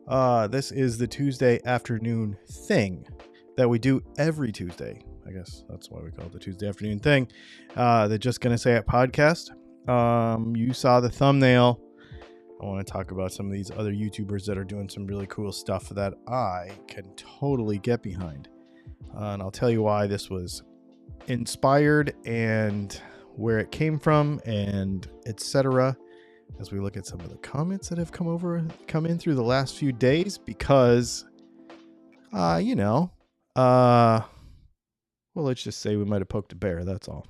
This is the Tuesday afternoon thing that we do every Tuesday. I guess that's why we call it the Tuesday afternoon thing. The Just Gonna Say It podcast. You saw the thumbnail. I want to talk about some of these other YouTubers that are doing some really cool stuff that I can totally get behind. And I'll tell you why this was inspired and where it came from and etc. as we look at some of the comments that have come in through the last few days, because well, let's just say we might have poked a bear. That's all.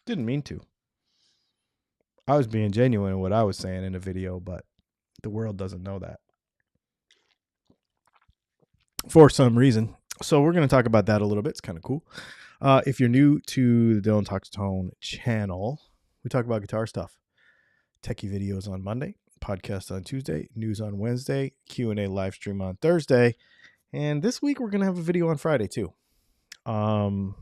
Didn't mean to. I was being genuine in what I was saying in a video, but the world doesn't know that for some reason. So we're going to talk about that a little bit. It's kind of cool. If you're new to the Dylan Talks Tone channel, we talk about guitar stuff. Techie videos on Monday, podcast on Tuesday, news on Wednesday, Q&A live stream on Thursday, and this week we're going to have a video on Friday too. So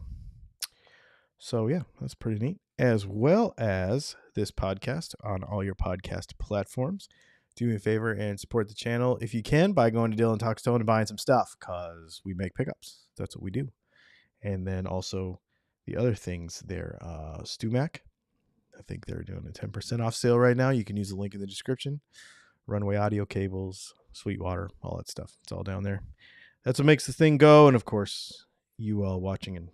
yeah, that's pretty neat. As well as this podcast on all your podcast platforms. Do me a favor and support the channel if you can by going to Dylan Talks Tone and buying some stuff, because we make pickups. That's what we do. And then also the other things there, StuMac. I think they're doing a 10% off sale right now. You can use the link in the description. Runway audio cables, Sweetwater, all that stuff. It's all down there. That's what makes the thing go. And of course, you all watching and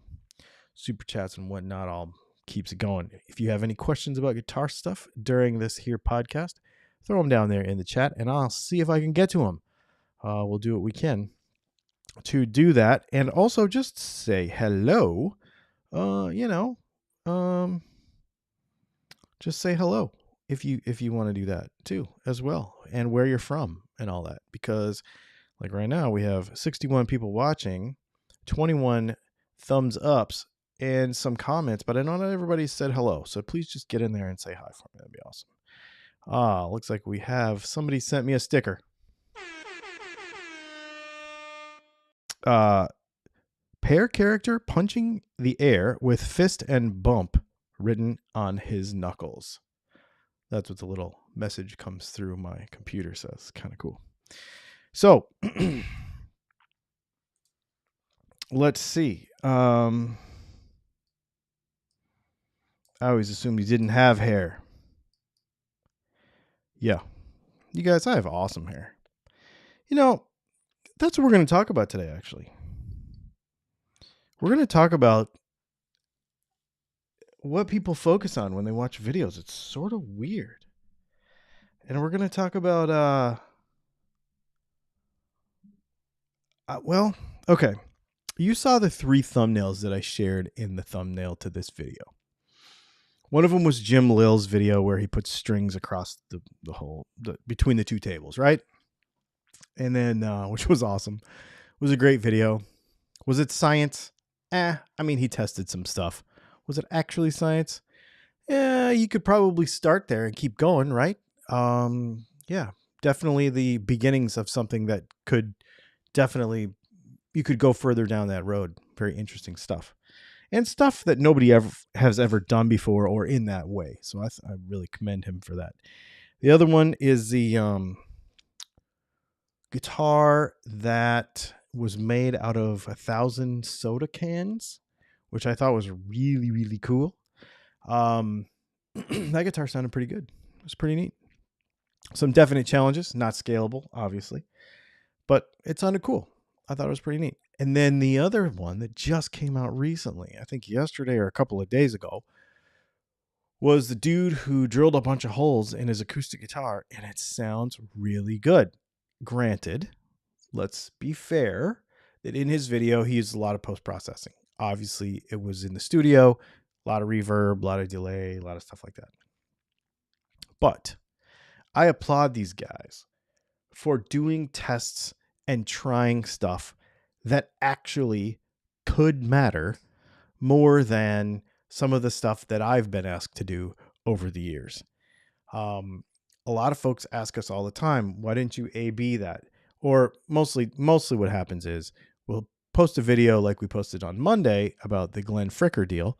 super chats and whatnot all keeps it going. If you have any questions about guitar stuff during this here podcast, throw them down there in the chat and I'll see if I can get to them. We'll do what we can to do that. And also just say hello. Just say hello if you want to do that too as well, and where you're from and all that, because like right now we have 61 people watching, 21 thumbs ups and some comments, but I know not everybody said hello, so please just get in there and say hi for me. That'd be awesome. Looks like we have somebody sent me a sticker. Pair character punching the air with fist and bump written on his knuckles. That's what the little message comes through my computer says. Kind of cool. So let's see. I always assumed he didn't have hair. Yeah. You guys, I have awesome hair. That's what we're going to talk about today, actually. We're going to talk about what people focus on when they watch videos. It's sort of weird. And we're going to talk about, okay. You saw the 3 thumbnails that I shared in the thumbnail to this video. One of them was Jim Lill's video where he puts strings across the between the 2 tables, right? And then, which was awesome. It was a great video. Was it science? I mean, he tested some stuff. Was it actually science? Yeah, you could probably start there and keep going, right? Yeah, definitely the beginnings of something that could you could go further down that road. Very interesting stuff. And stuff that nobody has ever done before or in that way. So I really commend him for that. The other one is the guitar that was made out of 1,000 soda cans, which I thought was really, really cool. That guitar sounded pretty good. It was pretty neat. Some definite challenges, not scalable, obviously, but it sounded cool. I thought it was pretty neat. And then the other one that just came out recently, I think yesterday or a couple of days ago, was the dude who drilled a bunch of holes in his acoustic guitar, and it sounds really good. Granted, let's be fair that in his video, he used a lot of post-processing. Obviously, it was in the studio, a lot of reverb, a lot of delay, a lot of stuff like that. But I applaud these guys for doing tests and trying stuff that actually could matter more than some of the stuff that I've been asked to do over the years. A lot of folks ask us all the time, why didn't you A/B that? Or mostly what happens is we'll post a video like we posted on Monday about the Glenn Fricker deal,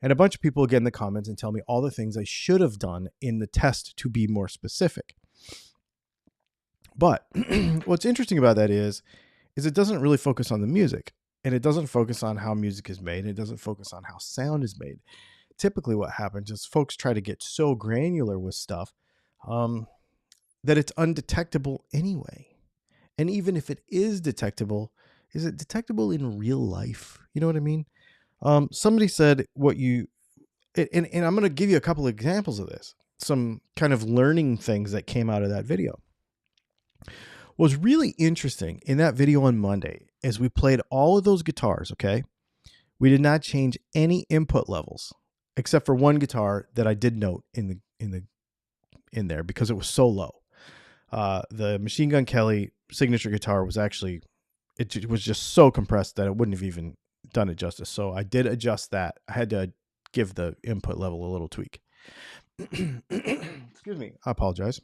and a bunch of people get in the comments and tell me all the things I should have done in the test to be more specific. But what's interesting about that is it doesn't really focus on the music, and it doesn't focus on how music is made, and it doesn't focus on how sound is made. Typically what happens is folks try to get so granular with stuff that it's undetectable anyway. And even if it is detectable, is it detectable in real life? You know what I mean? Somebody said and I'm going to give you a couple of examples of this, some kind of learning things that came out of that video. What was really interesting in that video on Monday is we played all of those guitars, okay? We did not change any input levels except for one guitar that I did note in there because it was so low. The Machine Gun Kelly signature guitar was actually, it was just so compressed that it wouldn't have even done it justice. So I did adjust that. I had to give the input level a little tweak. Excuse me. I apologize.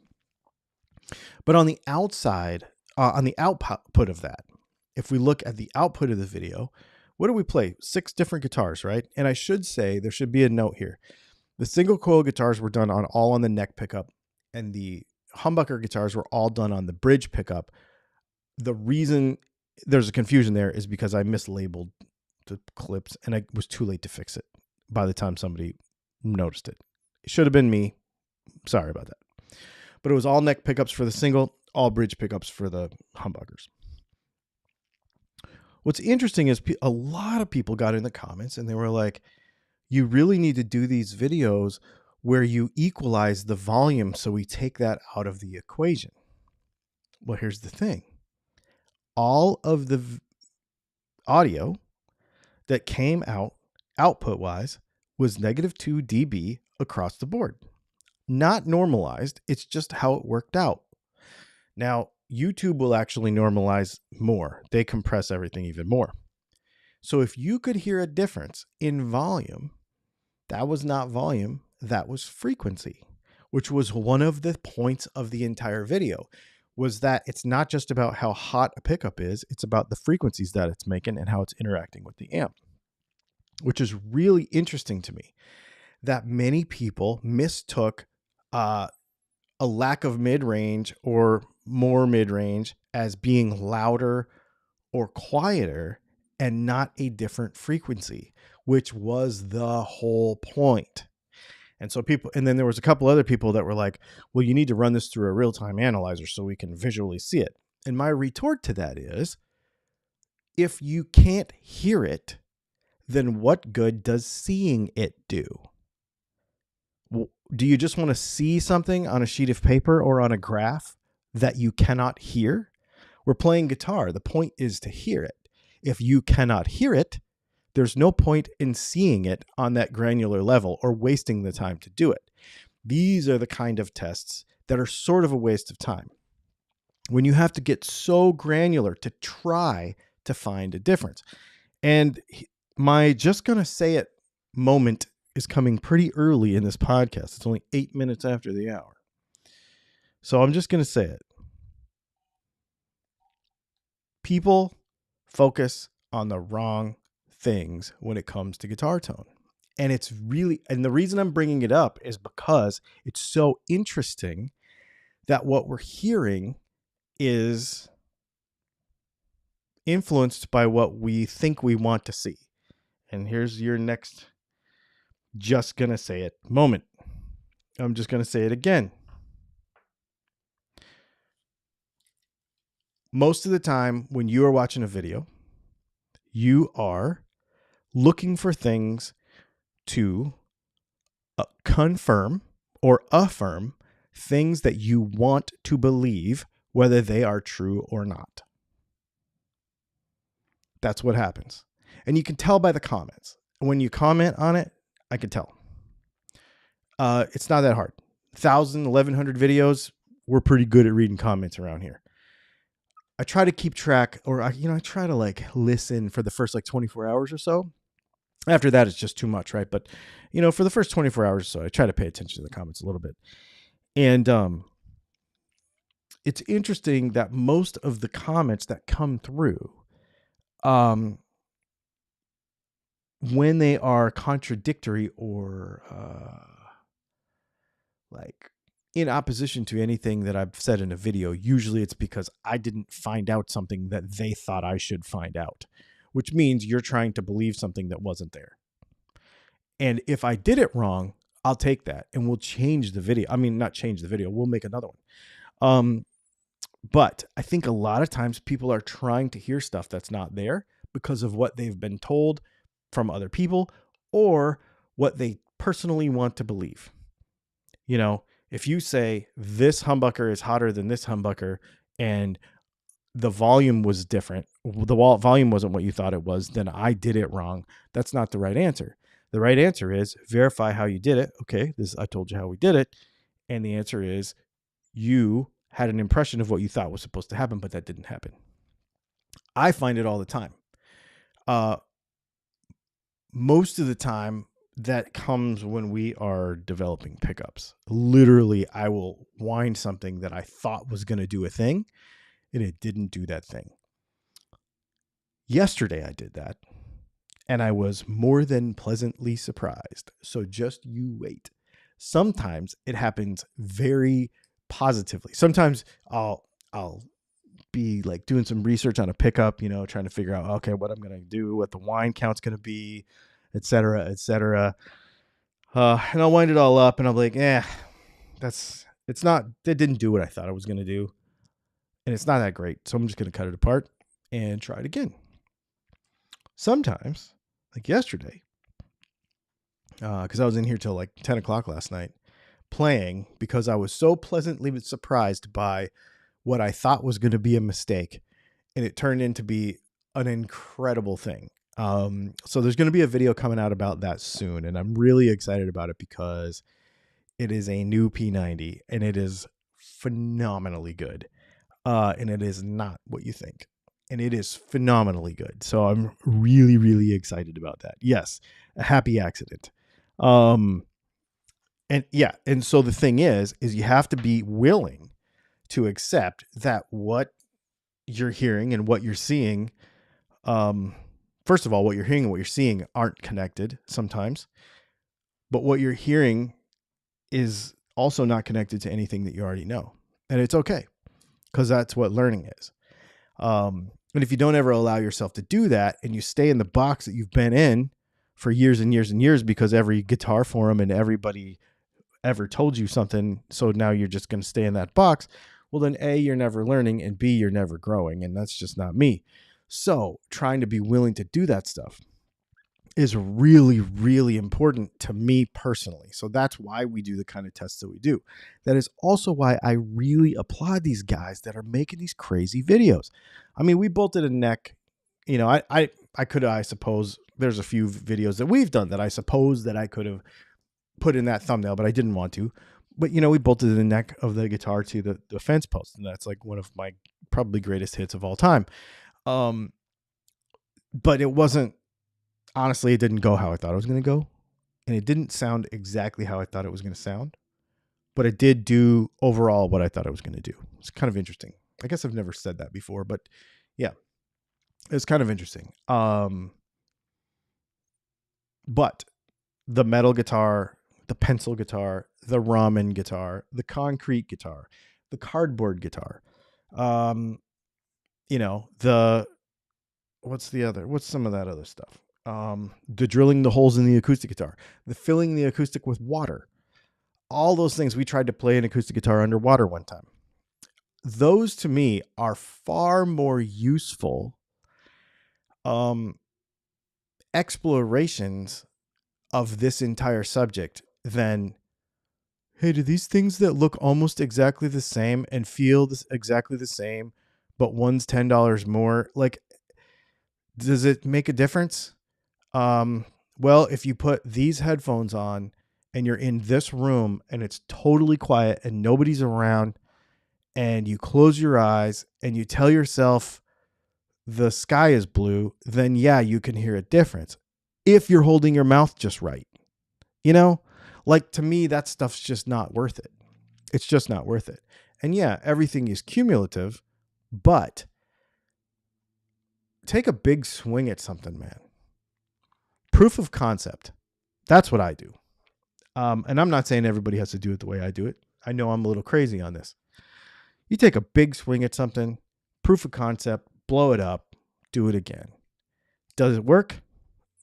But on the outside, on the output of that, if we look at the output of the video, what do we play? 6 different guitars, right? And I should say there should be a note here. The single coil guitars were done all on the neck pickup, and the humbucker guitars were all done on the bridge pickup. The reason there's a confusion there is because I mislabeled the clips, and I was too late to fix it by the time somebody noticed it. It should have been me. Sorry about that. But it was all neck pickups for the single, all bridge pickups for the humbuckers. What's interesting is a lot of people got in the comments and they were like, you really need to do these videos where you equalize the volume so we take that out of the equation. Well, here's the thing. All of the audio that came out output-wise was -2 dB across the board. Not normalized. It's just how it worked out. Now, YouTube will actually normalize more. They compress everything even more. So if you could hear a difference in volume, that was not volume, that was frequency, which was one of the points of the entire video, was that it's not just about how hot a pickup is, it's about the frequencies that it's making and how it's interacting with the amp, which is really interesting to me, that many people mistook a lack of mid-range or more mid-range as being louder or quieter and not a different frequency, which was the whole point. And so and then there was a couple other people that were like, well, you need to run this through a real-time analyzer so we can visually see it. And my retort to that is, if you can't hear it, then what good does seeing it do? Do you just want to see something on a sheet of paper or on a graph that you cannot hear? We're playing guitar. The point is to hear it. If you cannot hear it, there's no point in seeing it on that granular level or wasting the time to do it. These are the kind of tests that are sort of a waste of time. When you have to get so granular to try to find a difference. And my just gonna say it moment is coming pretty early in this podcast. It's only 8 minutes after the hour. So I'm just going to say it. People focus on the wrong things when it comes to guitar tone. And the reason I'm bringing it up is because it's so interesting that what we're hearing is influenced by what we think we want to see. And here's your next just gonna say it moment. I'm just gonna say it again. Most of the time when you are watching a video, you are looking for things to confirm or affirm things that you want to believe, whether they are true or not. That's what happens. And you can tell by the comments. When you comment on it, I can tell. It's not that hard. 1,000, 1,100 videos, we're pretty good at reading comments around here. I try to keep track, or I try to listen for the first 24 hours or so. After that, it's just too much, right? But for the first 24 hours or so, I try to pay attention to the comments a little bit. And it's interesting that most of the comments that come through, when they are contradictory or in opposition to anything that I've said in a video, usually it's because I didn't find out something that they thought I should find out, which means you're trying to believe something that wasn't there. And if I did it wrong, I'll take that and we'll change the video. I mean, not change the video. We'll make another one. But I think a lot of times people are trying to hear stuff that's not there because of what they've been told from other people or what they personally want to believe. You know, if you say this humbucker is hotter than this humbucker and the volume was different, the volume wasn't what you thought it was, then I did it wrong. That's not the right answer. The right answer is verify how you did it. Okay, I told you how we did it. And the answer is you had an impression of what you thought was supposed to happen, but that didn't happen. I find it all the time. Most of the time, that comes when we are developing pickups. Literally, I will wind something that I thought was going to do a thing, and it didn't do that thing. Yesterday, I did that, and I was more than pleasantly surprised. So just you wait. Sometimes it happens very positively. Sometimes I'll be like doing some research on a pickup, you know, trying to figure out, okay, what I'm going to do, what the wind count's going to be, et cetera, et cetera. And I'll wind it all up and I'm like, it didn't do what I thought it was going to do. And it's not that great. So I'm just going to cut it apart and try it again. Sometimes, like yesterday, because I was in here till like 10 o'clock last night playing because I was so pleasantly surprised by what I thought was going to be a mistake. And it turned into be an incredible thing. So there's going to be a video coming out about that soon. And I'm really excited about it because it is a new P90 and it is phenomenally good. And it is not what you think. And it is phenomenally good. So I'm really, really excited about that. Yes, a happy accident. And so the thing is you have to be willing to accept that what you're hearing and what you're seeing, first of all, what you're hearing and what you're seeing aren't connected sometimes, but what you're hearing is also not connected to anything that you already know. And it's okay, because that's what learning is. And if you don't ever allow yourself to do that and you stay in the box that you've been in for years and years and years because every guitar forum and everybody ever told you something, so now you're just going to stay in that box, well then A, you're never learning, and B, you're never growing, and that's just not me. So trying to be willing to do that stuff is really, really important to me personally. So that's why we do the kind of tests that we do. That is also why I really applaud these guys that are making these crazy videos. I mean, we bolted a neck, you know, I suppose there's a few videos that we've done that I suppose that I could have put in that thumbnail, but I didn't want to. But, you know, we bolted the neck of the guitar to the fence post, and that's like one of my probably greatest hits of all time. But it wasn't, honestly, it didn't go how I thought it was going to go. And it didn't sound exactly how I thought it was going to sound. But it did do overall what I thought it was going to do. It's kind of interesting. I guess I've never said that before, but yeah, it's kind of interesting. But the metal guitar, the pencil guitar, the ramen guitar, the concrete guitar, the cardboard guitar, you know, what's some of that other stuff? The drilling the holes in the acoustic guitar, the filling the acoustic with water, all those things. We tried to play an acoustic guitar underwater one time. Those to me are far more useful explorations of this entire subject than, hey, do these things that look almost exactly the same and feel exactly the same, but one's $10 more, like, does it make a difference? Well, if you put these headphones on and you're in this room and it's totally quiet and nobody's around and you close your eyes and you tell yourself the sky is blue, then yeah, you can hear a difference if you're holding your mouth just right. You know, like, to me, that stuff's just not worth it. It's just not worth it. And yeah, everything is cumulative, but take a big swing at something, man. Proof of concept. That's what I do. And I'm not saying everybody has to do it the way I do it. I know I'm a little crazy on this. You take a big swing at something, proof of concept, blow it up, do it again. Does it work?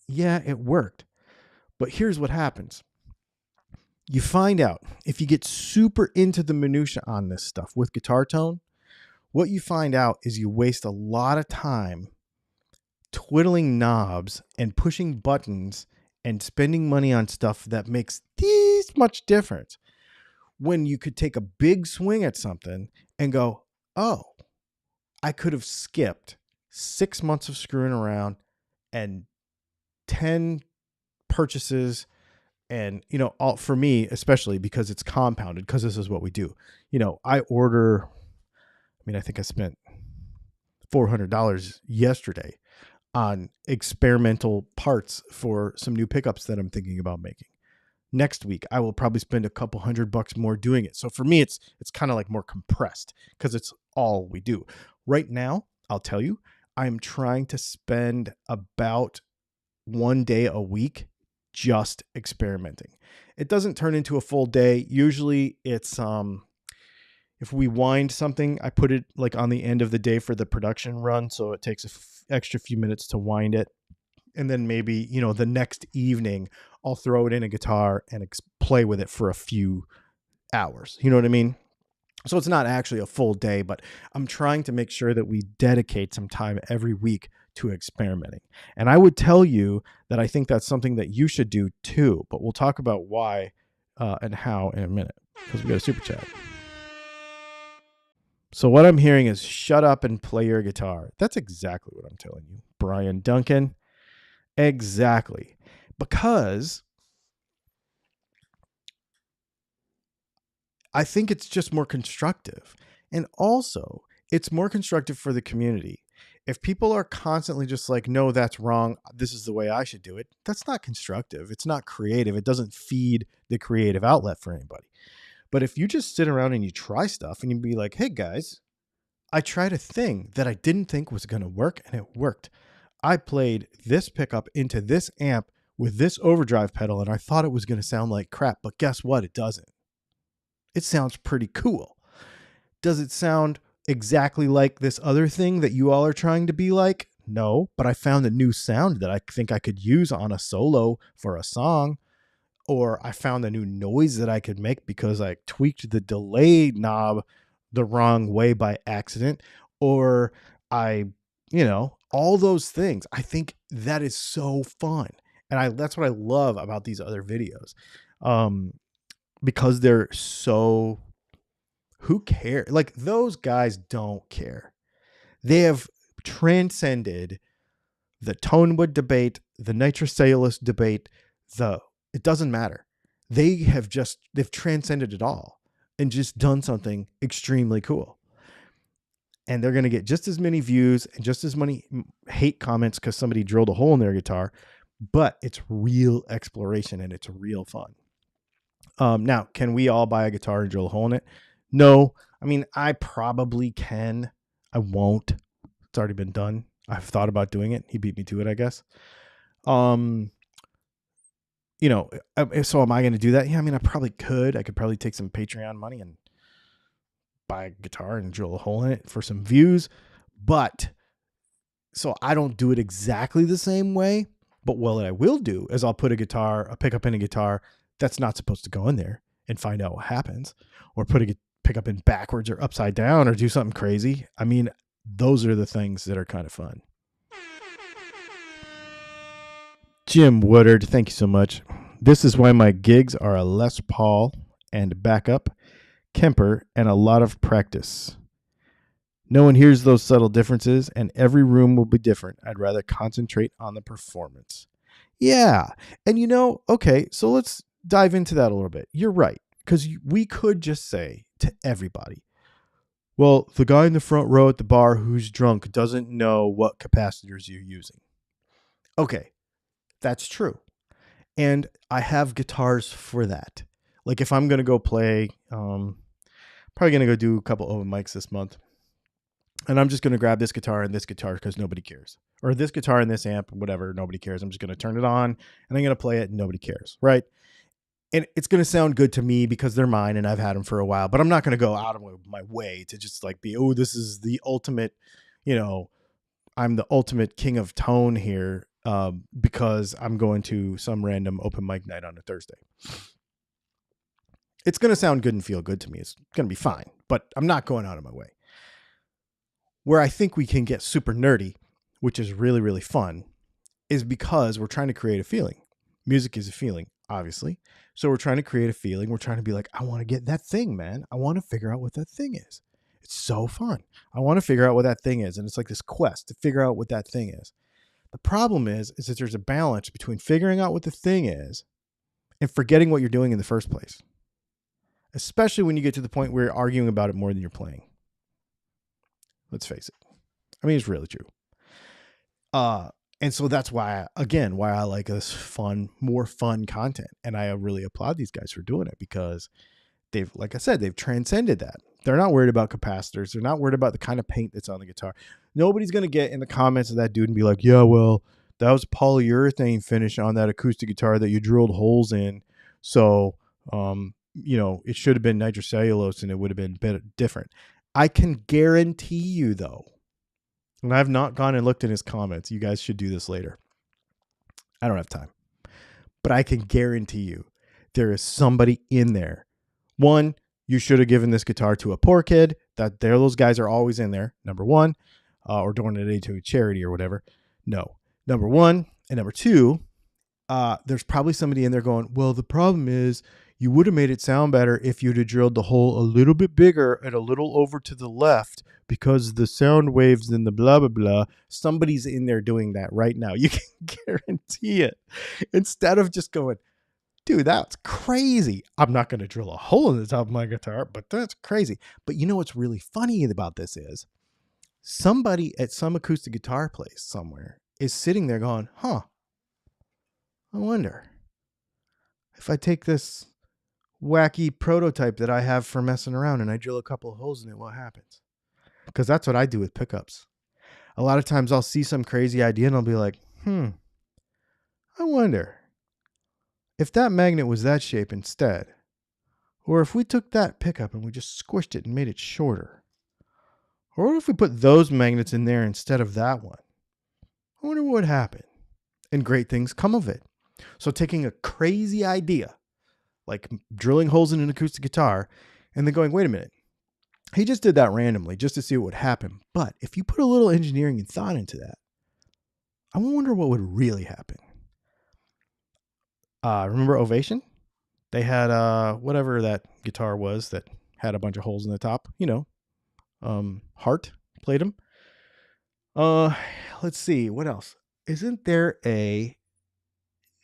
Yeah, it worked. But here's what happens. You find out if you get super into the minutia on this stuff with guitar tone, what you find out is you waste a lot of time twiddling knobs and pushing buttons and spending money on stuff that makes this much difference when you could take a big swing at something and go, oh, I could have skipped 6 months of screwing around and 10 purchases. And, all for me, especially because it's compounded, because this is what we do. I think I spent $400 yesterday on experimental parts for some new pickups that I'm thinking about making. Next week, I will probably spend a couple $100 more doing it. So for me, it's kind of like more compressed because it's all we do. Right now, I'll tell you, I'm trying to spend about 1 day a week just experimenting. It doesn't turn into a full day. Usually it's if we wind something, I put it like on the end of the day for the production run, so it takes extra few minutes to wind it. And then maybe, the next evening I'll throw it in a guitar and play with it for a few hours. You know what I mean? So it's not actually a full day, but I'm trying to make sure that we dedicate some time every week to experimenting. And I would tell you that I think that's something that you should do too, but we'll talk about why and how in a minute because we got a super chat. So what I'm hearing is shut up and play your guitar. That's exactly what I'm telling you, Brian Duncan. Exactly. Because I think it's just more constructive. And also, it's more constructive for the community. If people are constantly just like, no, that's wrong, this is the way I should do it, that's not constructive. It's not creative. It doesn't feed the creative outlet for anybody. But if you just sit around and you try stuff and you be like, hey guys, I tried a thing that I didn't think was going to work and it worked. I played this pickup into this amp with this overdrive pedal and I thought it was going to sound like crap, but guess what? It doesn't. It sounds pretty cool. Does it sound exactly like this other thing that you all are trying to be like? No, but I found a new sound that I think I could use on a solo for a song. Or I found a new noise that I could make because I tweaked the delay knob the wrong way by accident. Or all those things. I think that is so fun. And that's what I love about these other videos. Because they're so, who cares? Like those guys don't care. They have transcended the tonewood debate, the nitrocellulose debate, it doesn't matter. They've transcended it all and just done something extremely cool. And they're going to get just as many views and just as many hate comments because somebody drilled a hole in their guitar, but it's real exploration and it's real fun. Now, can we all buy a guitar and drill a hole in it? No. I mean, I probably can. I won't. It's already been done. I've thought about doing it. He beat me to it, I guess. So am I going to do that? Yeah, I mean, I probably could. I could probably take some Patreon money and buy a guitar and drill a hole in it for some views. But so I don't do it exactly the same way. But what I will do is I'll put a pickup in a guitar that's not supposed to go in there and find out what happens, or put a pickup in backwards or upside down or do something crazy. I mean, those are the things that are kind of fun. Jim Woodard, thank you so much. This is why my gigs are a Les Paul and backup, Kemper, and a lot of practice. No one hears those subtle differences, and every room will be different. I'd rather concentrate on the performance. Yeah. And okay, so let's dive into that a little bit. You're right, because we could just say to everybody, well, the guy in the front row at the bar who's drunk doesn't know what capacitors you're using. Okay, that's true. And I have guitars for that. Like if I'm going to go play, probably going to go do a couple open mics this month. And I'm just going to grab this guitar and this guitar because nobody cares. Or this guitar and this amp, whatever, nobody cares. I'm just going to turn it on and I'm going to play it and nobody cares, right? And it's going to sound good to me because they're mine and I've had them for a while, but I'm not going to go out of my way to just like be, oh, this is the ultimate, I'm the ultimate king of tone here, because I'm going to some random open mic night on a Thursday. It's going to sound good and feel good to me. It's going to be fine, but I'm not going out of my way. Where I think we can get super nerdy, which is really, really fun, is because we're trying to create a feeling. Music is a feeling, obviously. So we're trying to create a feeling. We're trying to be like, I want to get that thing, man. I want to figure out what that thing is. It's so fun. I want to figure out what that thing is. And it's like this quest to figure out what that thing is. The problem is that there's a balance between figuring out what the thing is and forgetting what you're doing in the first place. Especially when you get to the point where you're arguing about it more than you're playing. Let's face it. I mean, it's really true. And so that's why I like this more fun content. And I really applaud these guys for doing it because like I said, they've transcended that. They're not worried about capacitors. They're not worried about the kind of paint that's on the guitar. Nobody's going to get in the comments of that dude and be like, yeah, well, that was polyurethane finish on that acoustic guitar that you drilled holes in. So, it should have been nitrocellulose and it would have been a bit different. I can guarantee you though, and I've not gone and looked in his comments. You guys should do this later. I don't have time. But I can guarantee you there is somebody in there. One, you should have given this guitar to a poor kid. Those guys are always in there, number one, or donated to a charity or whatever. No. Number one. And number two, there's probably somebody in there going, well, the problem is you would have made it sound better if you'd have drilled the hole a little bit bigger and a little over to the left because the sound waves and the blah, blah, blah. Somebody's in there doing that right now. You can guarantee it. Instead of just going, dude, that's crazy. I'm not going to drill a hole in the top of my guitar, but that's crazy. But you know what's really funny about this is somebody at some acoustic guitar place somewhere is sitting there going, I wonder if I take this wacky prototype that I have for messing around and I drill a couple of holes in it, what happens? Because that's what I do with pickups. A lot of times I'll see some crazy idea and I'll be like, I wonder if that magnet was that shape instead, or if we took that pickup and we just squished it and made it shorter, or what if we put those magnets in there instead of that one? I wonder what would happen. And great things come of it. So taking a crazy idea, like drilling holes in an acoustic guitar, and then going, wait a minute, he just did that randomly just to see what would happen. But if you put a little engineering and thought into that, I wonder what would really happen. Remember Ovation? They had whatever that guitar was that had a bunch of holes in the top. Hart played them. Let's see, what else? Isn't there a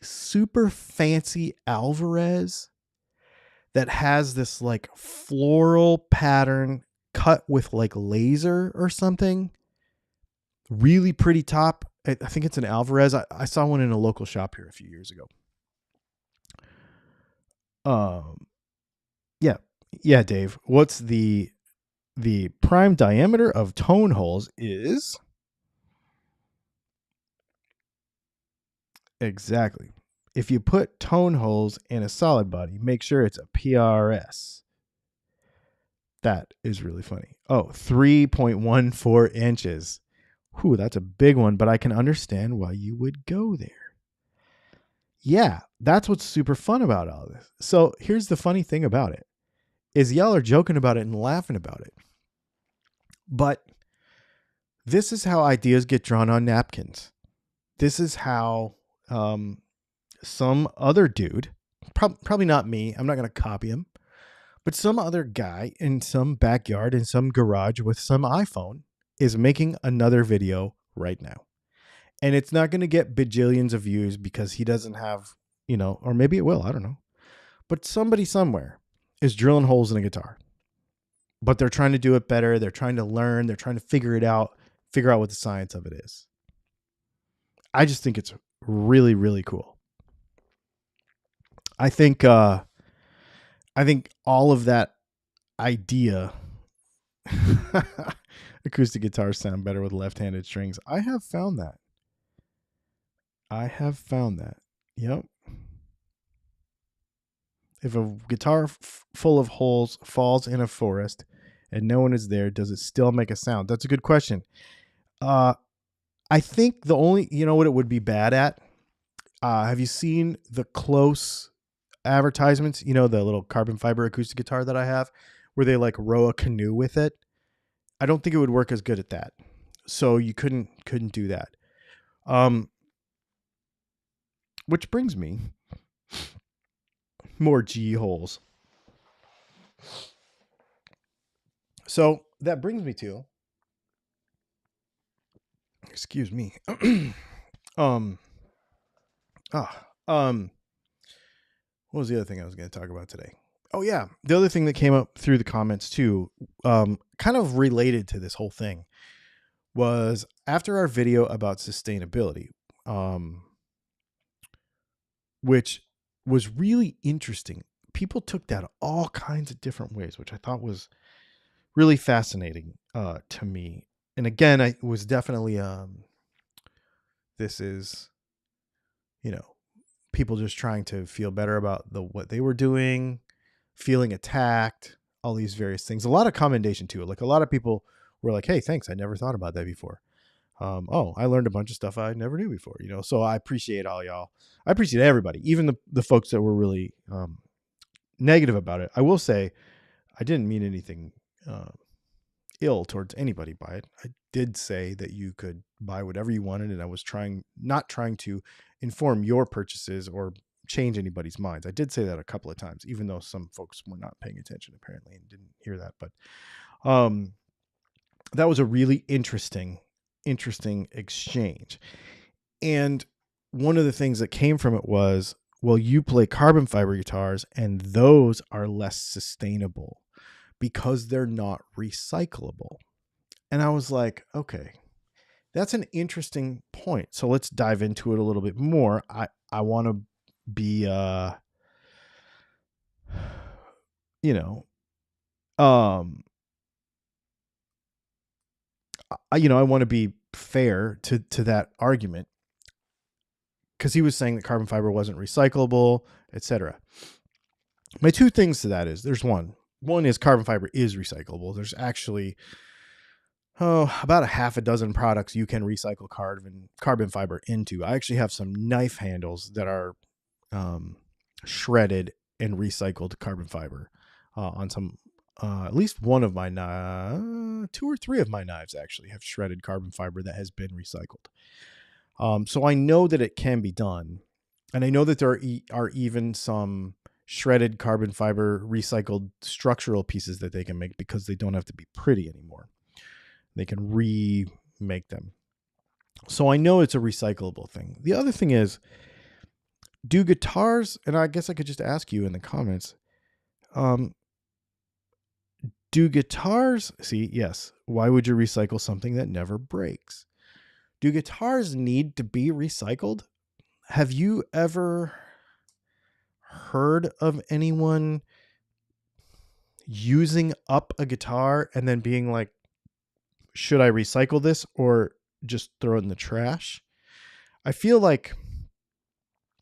super fancy Alvarez that has this like floral pattern cut with like laser or something? Really pretty top. I think it's an Alvarez. I saw one in a local shop here a few years ago. Yeah, Dave. What's the prime diameter of tone holes is exactly. If you put tone holes in a solid body, make sure it's a PRS. That is really funny. 3.14 inches. Whew, that's a big one, but I can understand why you would go there. Yeah, that's what's super fun about all this. So here's the funny thing about it, is y'all are joking about it and laughing about it. But this is how ideas get drawn on napkins. This is how some other dude, probably not me, I'm not going to copy him, but some other guy in some backyard in some garage with some iPhone is making another video right now. And it's not going to get bajillions of views because he doesn't have, or maybe it will, I don't know. But somebody somewhere is drilling holes in a guitar. But they're trying to do it better. They're trying to learn. They're trying to figure out what the science of it is. I just think it's really, really cool. I think all of that idea, acoustic guitars sound better with left-handed strings. I have found that. Yep. If a guitar full of holes falls in a forest and no one is there, does it still make a sound? That's a good question. I think the only, you know what it would be bad at? Have you seen the close advertisements? You know, the little carbon fiber acoustic guitar that I have where they like row a canoe with it? I don't think it would work as good at that. So you couldn't do that. Which brings me more G holes. So that brings me to, excuse me. What was the other thing I was going to talk about today? Oh yeah, the other thing that came up through the comments too, kind of related to this whole thing, was after our video about sustainability, which was really interesting. People took that all kinds of different ways, which I thought was really fascinating to me. And again, I was definitely this is, you know, people just trying to feel better about what they were doing, feeling attacked, all these various things. A lot of commendation to it. Like a lot of people were like, "Hey, thanks. I never thought about that before." Oh, I learned a bunch of stuff I never knew before. You know, so I appreciate all y'all. I appreciate everybody, even the folks that were really negative about it. I will say, I didn't mean anything ill towards anybody by it. I did say that you could buy whatever you wanted, and I was not trying to inform your purchases or change anybody's minds. I did say that a couple of times, even though some folks were not paying attention apparently and didn't hear that. But that was a really interesting exchange. And one of the things that came from it was, well, you play carbon fiber guitars and those are less sustainable because they're not recyclable. And I was like, okay, that's an interesting point. So let's dive into it a little bit more. I want to be, you know, I want to be fair to that argument, because he was saying that carbon fiber wasn't recyclable, etc. My two things to that is, there's one is carbon fiber is recyclable. There's actually about a half a dozen products you can recycle carbon fiber into. I actually have some knife handles that are shredded and recycled carbon fiber on some. At least one of my 2 or 3 of my knives actually have shredded carbon fiber that has been recycled. So I know that it can be done, and I know that there are even some shredded carbon fiber recycled structural pieces that they can make because they don't have to be pretty anymore. They can remake them. So I know it's a recyclable thing. The other thing is, do guitars, and I guess I could just ask you in the comments, do guitars, see, yes, why would you recycle something that never breaks? Do guitars need to be recycled? Have you ever heard of anyone using up a guitar and then being like, should I recycle this or just throw it in the trash? I feel like,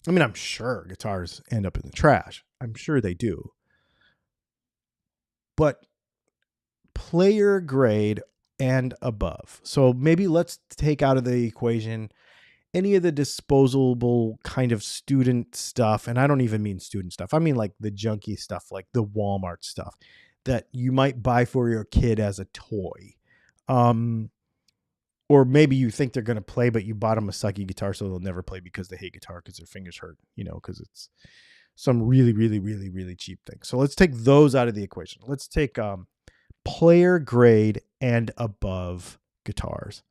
I mean, I'm sure guitars end up in the trash. I'm sure they do. But player grade and above. So maybe let's take out of the equation any of the disposable kind of student stuff. And I don't even mean student stuff. I mean like the junky stuff, like the Walmart stuff that you might buy for your kid as a toy. Or maybe you think they're going to play, but you bought them a sucky guitar so they'll never play because they hate guitar because their fingers hurt, because it's some really, really, really, really cheap thing. So let's take those out of the equation. Let's take player grade and above guitars.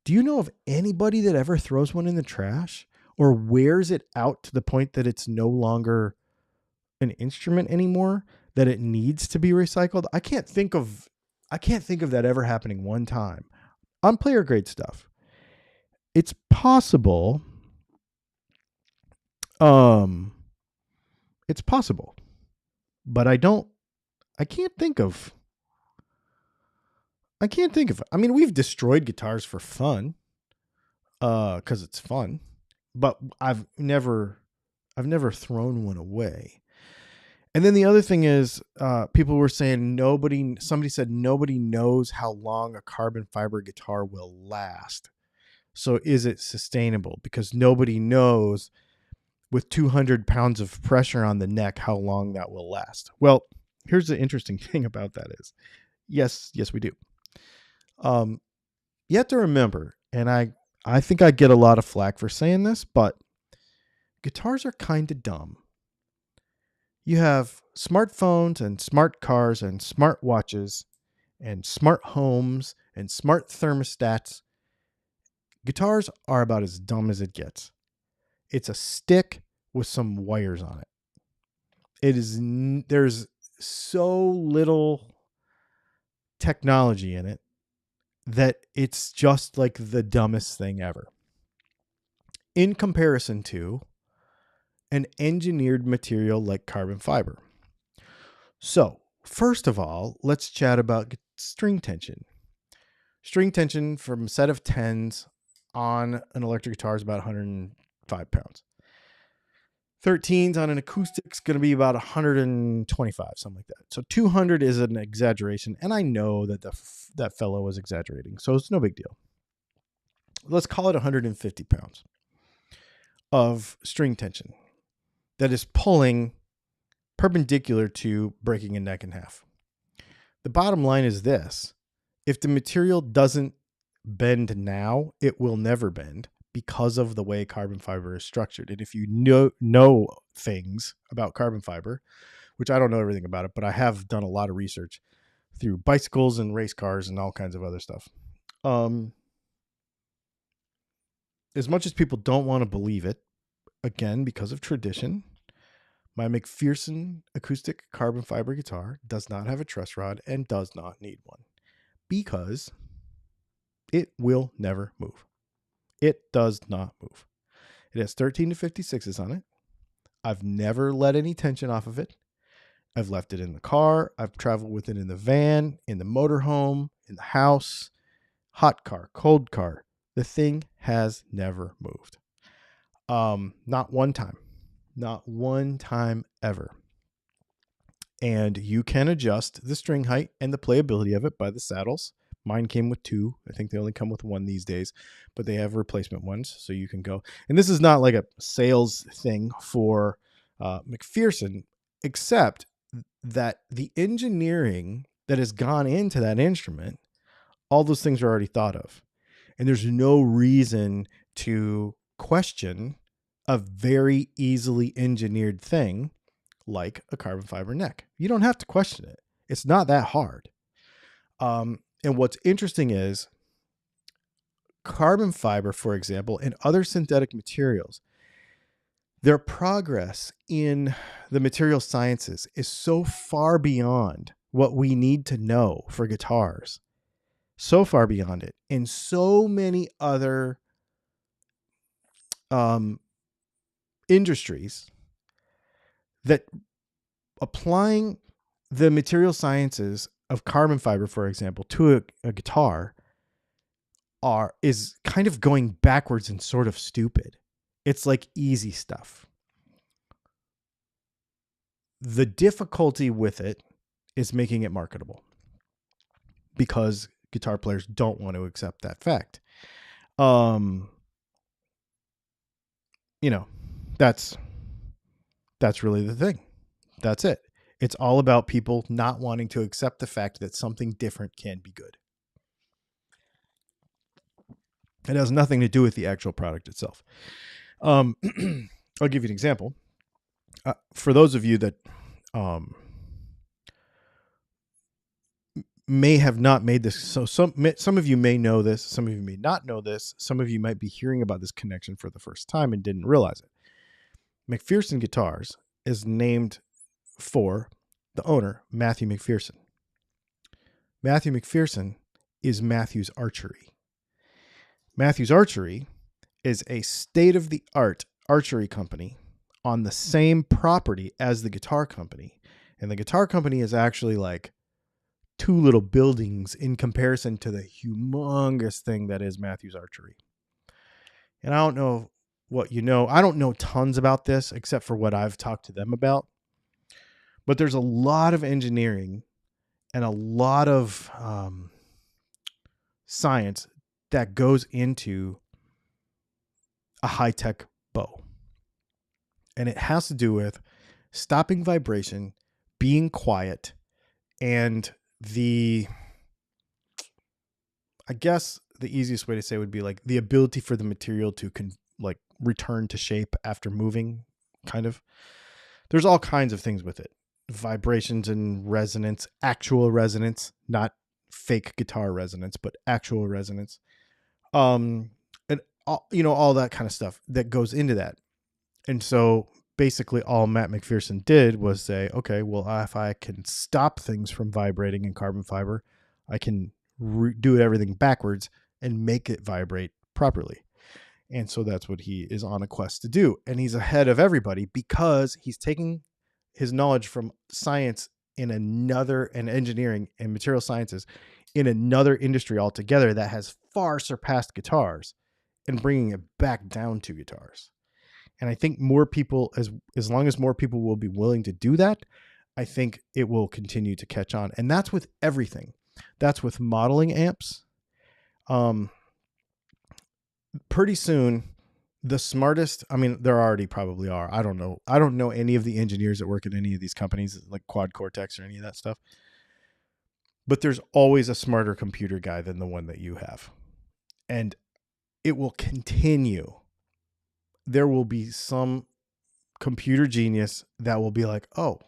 Do you know of anybody that ever throws one in the trash or wears it out to the point that it's no longer an instrument anymore, that it needs to be recycled? I can't think of that ever happening one time on player grade stuff. It's possible. It's possible, but I can't think of it. I mean, we've destroyed guitars for fun, because it's fun, but I've never thrown one away. And then the other thing is, people were saying somebody said nobody knows how long a carbon fiber guitar will last. So is it sustainable? Because nobody knows with 200 pounds of pressure on the neck how long that will last. Well, here's the interesting thing about that is, yes, we do. You have to remember, and I think I get a lot of flack for saying this, but guitars are kind of dumb. You have smartphones and smart cars and smart watches and smart homes and smart thermostats. Guitars are about as dumb as it gets. It's a stick with some wires on it. There's so little technology in it that it's just like the dumbest thing ever. In comparison to an engineered material like carbon fiber. So, first of all, let's chat about string tension. String tension from a set of 10s on an electric guitar is about 105 pounds. 13s on an acoustic is going to be about 125, something like that. So 200 is an exaggeration, and I know that that fellow was exaggerating, so it's no big deal. Let's call it 150 pounds of string tension that is pulling perpendicular to breaking a neck in half. The bottom line is this: if the material doesn't bend now, it will never bend because of the way carbon fiber is structured. And if you know things about carbon fiber, which I don't know everything about it, but I have done a lot of research through bicycles and race cars and all kinds of other stuff. As much as people don't want to believe it, again, because of tradition, my McPherson acoustic carbon fiber guitar does not have a truss rod and does not need one because it will never move. It does not move. It has 13 to 56s on it. I've never let any tension off of it. I've left it in the car. I've traveled with it in the van, in the motorhome, in the house, hot car, cold car. The thing has never moved. Not one time. Not one time ever. And you can adjust the string height and the playability of it by the saddles. Mine came with 2. I think they only come with 1 these days, but they have replacement ones, so you can go. And this is not like a sales thing for McPherson, except that the engineering that has gone into that instrument, all those things are already thought of. And there's no reason to question a very easily engineered thing like a carbon fiber neck. You don't have to question it. It's not that hard. And what's interesting is carbon fiber, for example, and other synthetic materials, their progress in the material sciences is so far beyond what we need to know for guitars. So far beyond it. In so many other industries that applying the material sciences of carbon fiber, for example, to a guitar is kind of going backwards and sort of stupid. It's like easy stuff. The difficulty with it is making it marketable because guitar players don't want to accept that fact. That's really the thing. That's it. It's all about people not wanting to accept the fact that something different can be good. It has nothing to do with the actual product itself. I'll give you an example. For those of you that may have not made this, so some of you may know this, some of you may not know this, some of you might be hearing about this connection for the first time and didn't realize it. McPherson Guitars is named for the owner, Matthew McPherson. Matthew McPherson is Matthew's Archery. Matthew's Archery is a state-of-the-art archery company on the same property as the guitar company. And the guitar company is actually like 2 little buildings in comparison to the humongous thing that is Matthew's Archery. And I don't know what you know. I don't know tons about this except for what I've talked to them about. But there's a lot of engineering and a lot of science that goes into a high-tech bow. And it has to do with stopping vibration, being quiet, and I guess the easiest way to say would be like the ability for the material to like return to shape after moving, kind of. There's all kinds of things with it. Vibrations and resonance, actual resonance, not fake guitar resonance, but actual resonance. And all, all that kind of stuff that goes into that. And so basically all Matt McPherson did was say, okay, well, if I can stop things from vibrating in carbon fiber, I can do everything backwards and make it vibrate properly. And so that's what he is on a quest to do. And he's ahead of everybody because he's taking his knowledge from science and engineering and material sciences in another industry altogether that has far surpassed guitars and bringing it back down to guitars. And I think more people, as long as more people will be willing to do that, I think it will continue to catch on. And that's with everything. That's with modeling amps. Pretty soon, the smartest, I mean, there already probably are. I don't know. I don't know any of the engineers that work at any of these companies like Quad Cortex or any of that stuff. But there's always a smarter computer guy than the one that you have. And it will continue. There will be some computer genius that will be like, oh,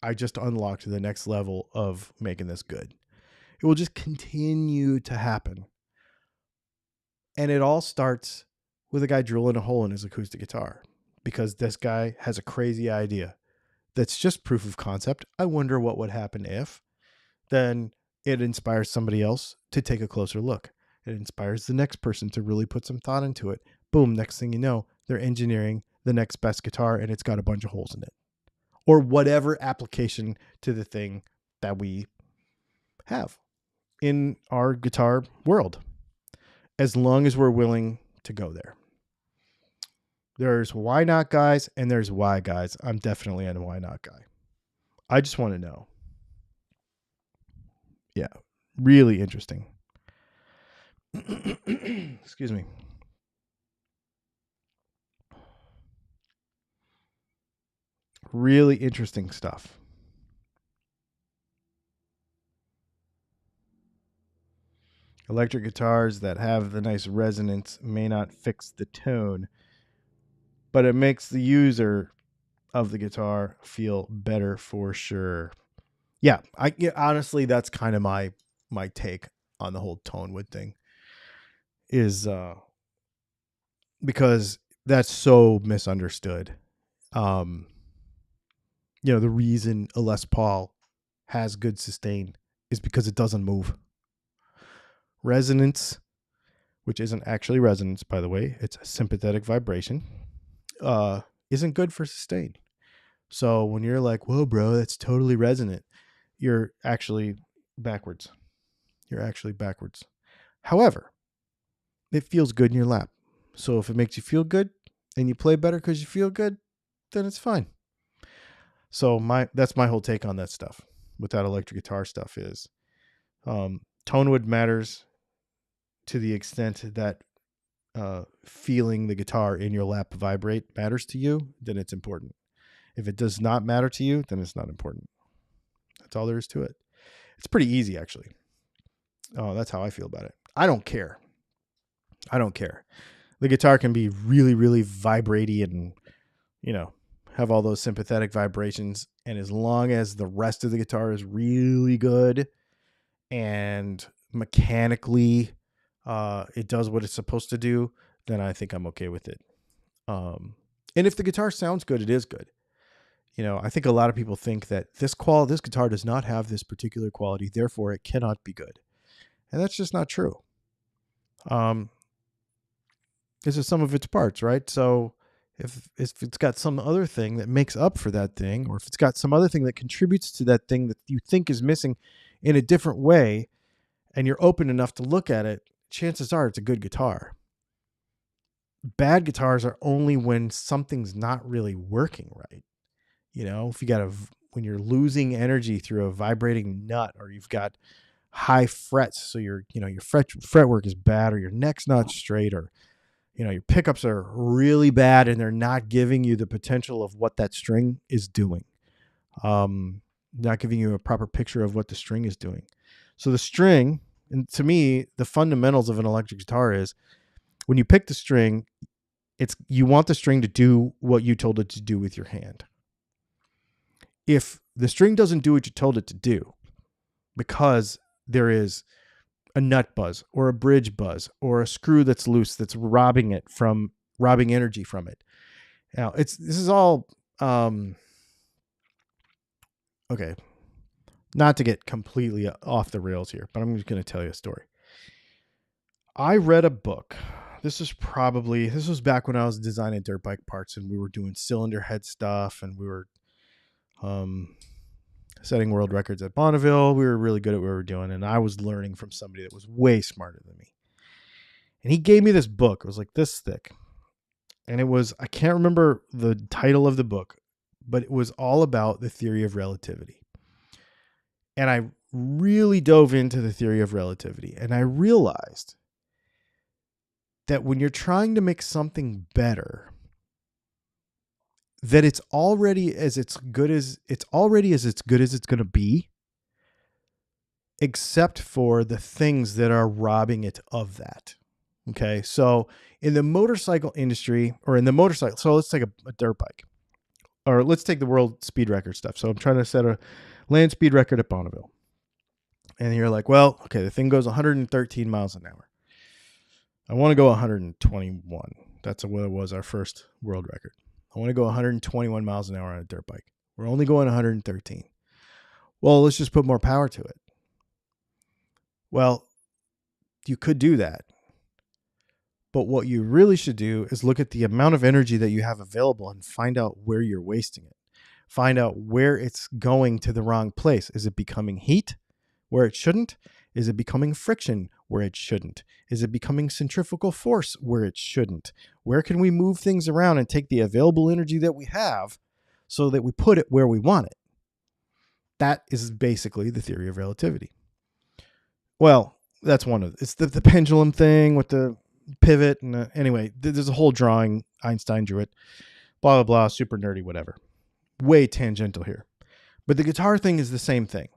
I just unlocked the next level of making this good. It will just continue to happen. And it all starts with a guy drilling a hole in his acoustic guitar because this guy has a crazy idea that's just proof of concept. I wonder what would happen if. Then it inspires somebody else to take a closer look. It inspires the next person to really put some thought into it. Boom, next thing you know, they're engineering the next best guitar and it's got a bunch of holes in it. Or whatever application to the thing that we have in our guitar world. As long as we're willing to go there. There's why not guys and there's why guys. I'm definitely a why not guy. I just want to know. Yeah, really interesting. Excuse me. Really interesting stuff. Electric guitars that have the nice resonance may not fix the tone, but it makes the user of the guitar feel better for sure. Yeah, honestly, that's kind of my take on the whole tonewood thing is because that's so misunderstood. The reason a Les Paul has good sustain is because it doesn't move. Resonance, which isn't actually resonance, by the way, it's a sympathetic vibration, isn't good for sustain. So when you're like, whoa, bro, that's totally resonant, you're actually backwards. However, it feels good in your lap. So if it makes you feel good and you play better because you feel good, then it's fine. So that's my whole take on that stuff with that electric guitar stuff is tonewood matters to the extent that feeling the guitar in your lap vibrate matters to you, then it's important. If it does not matter to you, then it's not important. That's all there is to it. It's pretty easy, actually. Oh, that's how I feel about it. I don't care. The guitar can be really, really vibraty and, have all those sympathetic vibrations. And as long as the rest of the guitar is really good and mechanically it does what it's supposed to do, then I think I'm okay with it. And if the guitar sounds good, it is good. I think a lot of people think that this guitar does not have this particular quality, therefore it cannot be good. And that's just not true. This is some of its parts, right? So if it's got some other thing that makes up for that thing, or if it's got some other thing that contributes to that thing that you think is missing in a different way, and you're open enough to look at it, chances are it's a good guitar. Bad guitars are only when something's not really working right. If you got a you're losing energy through a vibrating nut, or you've got high frets, so your fretwork is bad, or your neck's not straight, or your pickups are really bad and they're not giving you the potential of what that string is doing. Not giving you a proper picture of what the string is doing. So the string, and to me, the fundamentals of an electric guitar is when you pick the string, you want the string to do what you told it to do with your hand. If the string doesn't do what you told it to do, because there is a nut buzz or a bridge buzz or a screw that's loose that's robbing energy from it. Now, this is all okay. Not to get completely off the rails here, but I'm just going to tell you a story. I read a book. This was back when I was designing dirt bike parts, and we were doing cylinder head stuff, and we were setting world records at Bonneville. We were really good at what we were doing, and I was learning from somebody that was way smarter than me. And he gave me this book. It was like this thick. And I can't remember the title of the book, but it was all about the theory of relativity. And I really dove into the theory of relativity, and I realized that when you're trying to make something better, that it's already as good as it's going to be, except for the things that are robbing it of that. Okay. So in the motorcycle industry, so let's take a dirt bike, or let's take the world speed record stuff. So I'm trying to set a land speed record at Bonneville. And you're like, well, okay, the thing goes 113 miles an hour. I want to go 121. That's what it was, our first world record. I want to go 121 miles an hour on a dirt bike. We're only going 113. Well, let's just put more power to it. Well, you could do that. But what you really should do is look at the amount of energy that you have available and find out where you're wasting it. Find out where it's going to the wrong place. Is it becoming heat where it shouldn't? Is it becoming friction where it shouldn't? Is it becoming centrifugal force where it shouldn't? Where can we move things around and take the available energy that we have so that we put it where we want it? That is basically the theory of relativity. Well, that's it's the pendulum thing with the pivot. And anyway, there's a whole drawing. Einstein drew it. Blah, blah, blah. Super nerdy, whatever. Way tangential here. But the guitar thing is the same thing.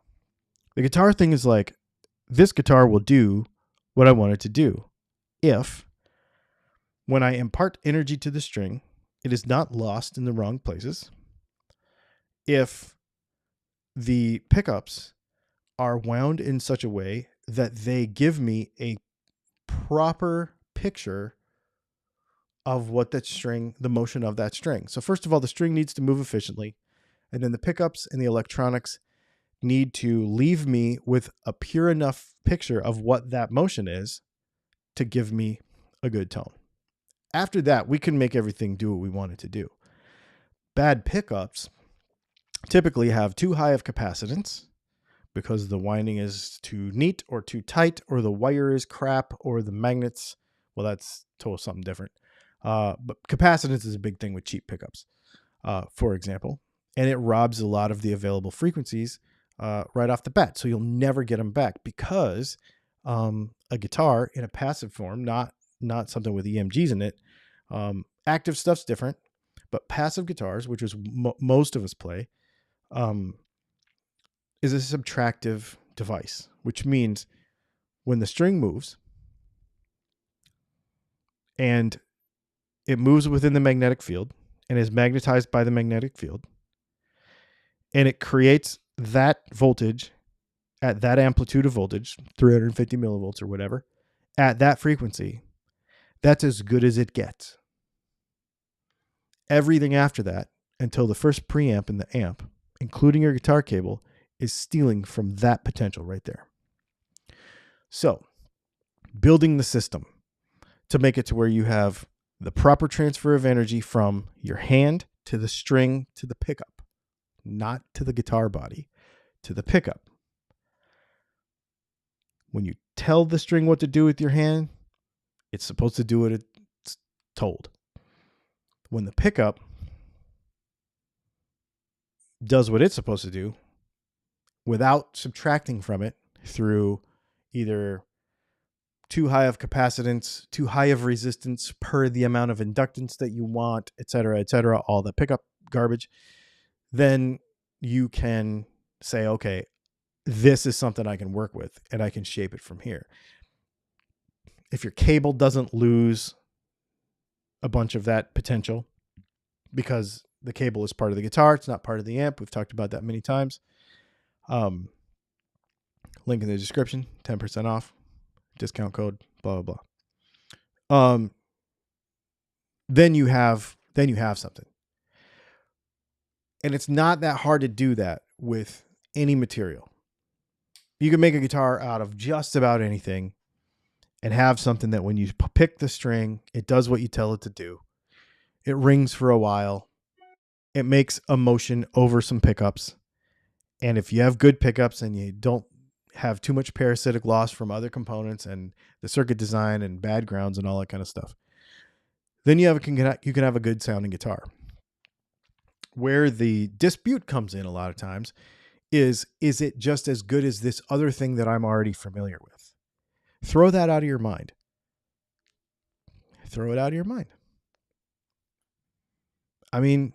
The guitar thing is like, this guitar will do what I want it to do if, when I impart energy to the string, it is not lost in the wrong places. If the pickups are wound in such a way that they give me a proper picture of what that string, the motion of that string. So first of all, the string needs to move efficiently, and then the pickups and the electronics need to leave me with a pure enough picture of what that motion is to give me a good tone. After that, we can make everything do what we want it to do. Bad pickups typically have too high of capacitance because the winding is too neat or too tight, or the wire is crap, or the magnets, well, that's totally something different. But capacitance is a big thing with cheap pickups, for example, and it robs a lot of the available frequencies right off the bat. So you'll never get them back because a guitar in a passive form, not something with EMGs in it. Active stuff's different, but passive guitars, which is most of us play, is a subtractive device, which means when the string moves and it moves within the magnetic field and is magnetized by the magnetic field, and it creates that voltage at that amplitude of voltage, 350 millivolts or whatever, at that frequency, that's as good as it gets. Everything after that, until the first preamp in the amp, including your guitar cable, is stealing from that potential right there. So, building the system to make it to where you have the proper transfer of energy from your hand to the string to the pickup, not to the guitar body, to the pickup. When you tell the string what to do with your hand, it's supposed to do what it's told. When the pickup does what it's supposed to do without subtracting from it through either too high of capacitance, too high of resistance per the amount of inductance that you want, et cetera, all the pickup garbage, then you can say, okay, this is something I can work with and I can shape it from here. If your cable doesn't lose a bunch of that potential because the cable is part of the guitar, it's not part of the amp. We've talked about that many times. Link in the description, 10% off, discount code, blah, blah, blah. Then you have something. And it's not that hard to do that with any material. You can make a guitar out of just about anything and have something that when you pick the string, it does what you tell it to do. It rings for a while. It makes a motion over some pickups. And if you have good pickups and you don't have too much parasitic loss from other components and the circuit design and bad grounds and all that kind of stuff, then you can have a good sounding guitar. Where the dispute comes in a lot of times is it just as good as this other thing that I'm already familiar with? Throw that out of your mind. Throw it out of your mind. I mean,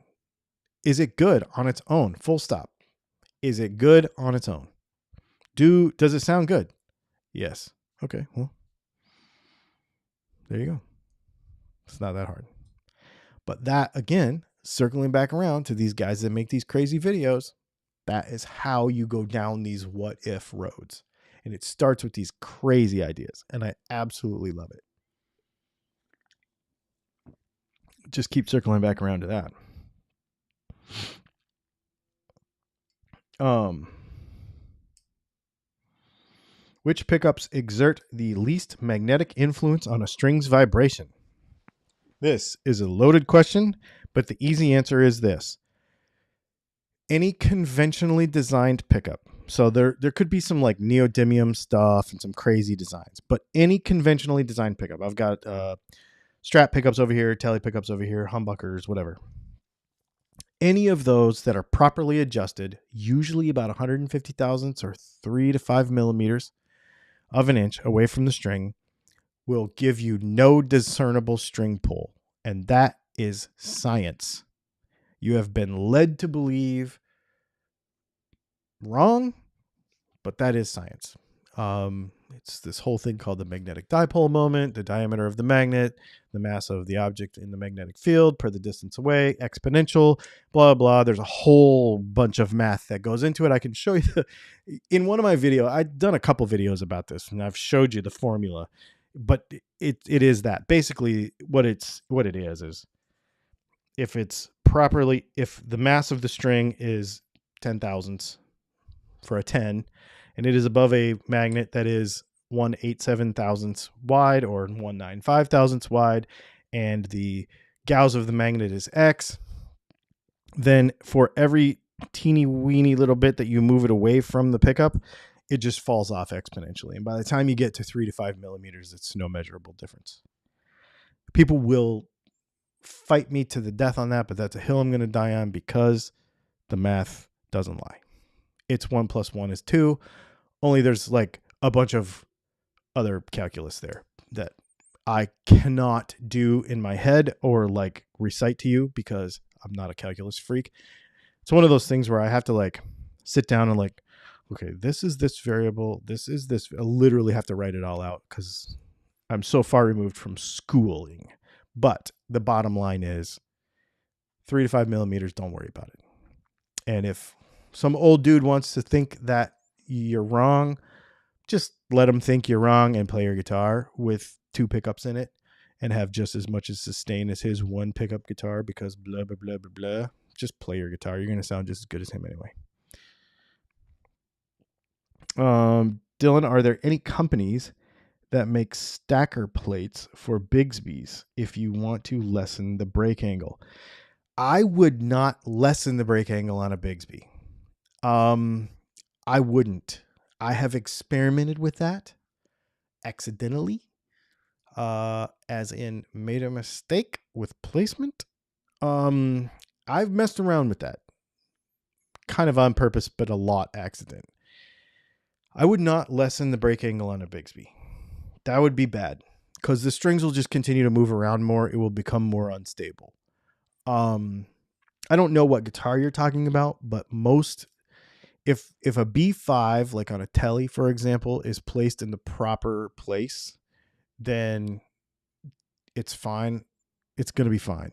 is it good on its own? Full stop. Is it good on its own? Does it sound good? Yes. Okay, well, there you go. It's not that hard. But that, again, circling back around to these guys that make these crazy videos, that is how you go down these what if roads. And it starts with these crazy ideas. And I absolutely love it. Just keep circling back around to that. Which pickups exert the least magnetic influence on a string's vibration? This is a loaded question, but the easy answer is this. Any conventionally designed pickup. So there could be some like neodymium stuff and some crazy designs, but any conventionally designed pickup. I've got Strat pickups over here, Tele pickups over here, humbuckers, whatever. Any of those that are properly adjusted, usually about 150 thousandths or 3 to 5 millimeters of an inch away from the string, will give you no discernible string pull. And that is science. You have been led to believe wrong, but that is science. It's this whole thing called the magnetic dipole moment, the diameter of the magnet, the mass of the object in the magnetic field per the distance away, exponential, blah, blah. There's a whole bunch of math that goes into it. I can show you in one of my videos. I've done a couple videos about this and I've showed you the formula, but it is that basically what it is if the mass of the string is 10 thousandths for a 10, and it is above a magnet that is 187 thousandths wide or 195 thousandths wide, and the Gauss of the magnet is X, then for every teeny weeny little bit that you move it away from the pickup, it just falls off exponentially. And by the time you get to 3 to 5 millimeters, it's no measurable difference. People will fight me to the death on that, but that's a hill I'm going to die on because the math doesn't lie. It's 1 + 1 is 2. Only there's like a bunch of other calculus there that I cannot do in my head or like recite to you because I'm not a calculus freak. It's one of those things where I have to like sit down and like, okay, this is this variable. This is this. I literally have to write it all out because I'm so far removed from schooling. But the bottom line is 3 to 5 millimeters, don't worry about it. And if some old dude wants to think that you're wrong, just let him think you're wrong and play your guitar with 2 pickups in it and have just as much as sustain as his 1 pickup guitar because blah, blah, blah, blah, blah. Just play your guitar. You're going to sound just as good as him anyway. Dylan, are there any companies that make stacker plates for Bigsby's if you want to lessen the break angle? I would not lessen the break angle on a Bigsby. I wouldn't. I have experimented with that accidentally, as in made a mistake with placement. I've messed around with that kind of on purpose, but a lot accident. I would not lessen the break angle on a Bigsby. That would be bad because the strings will just continue to move around more. It will become more unstable. I don't know what guitar you're talking about, but if a B5, like on a Tele, for example, is placed in the proper place, then it's fine. It's going to be fine.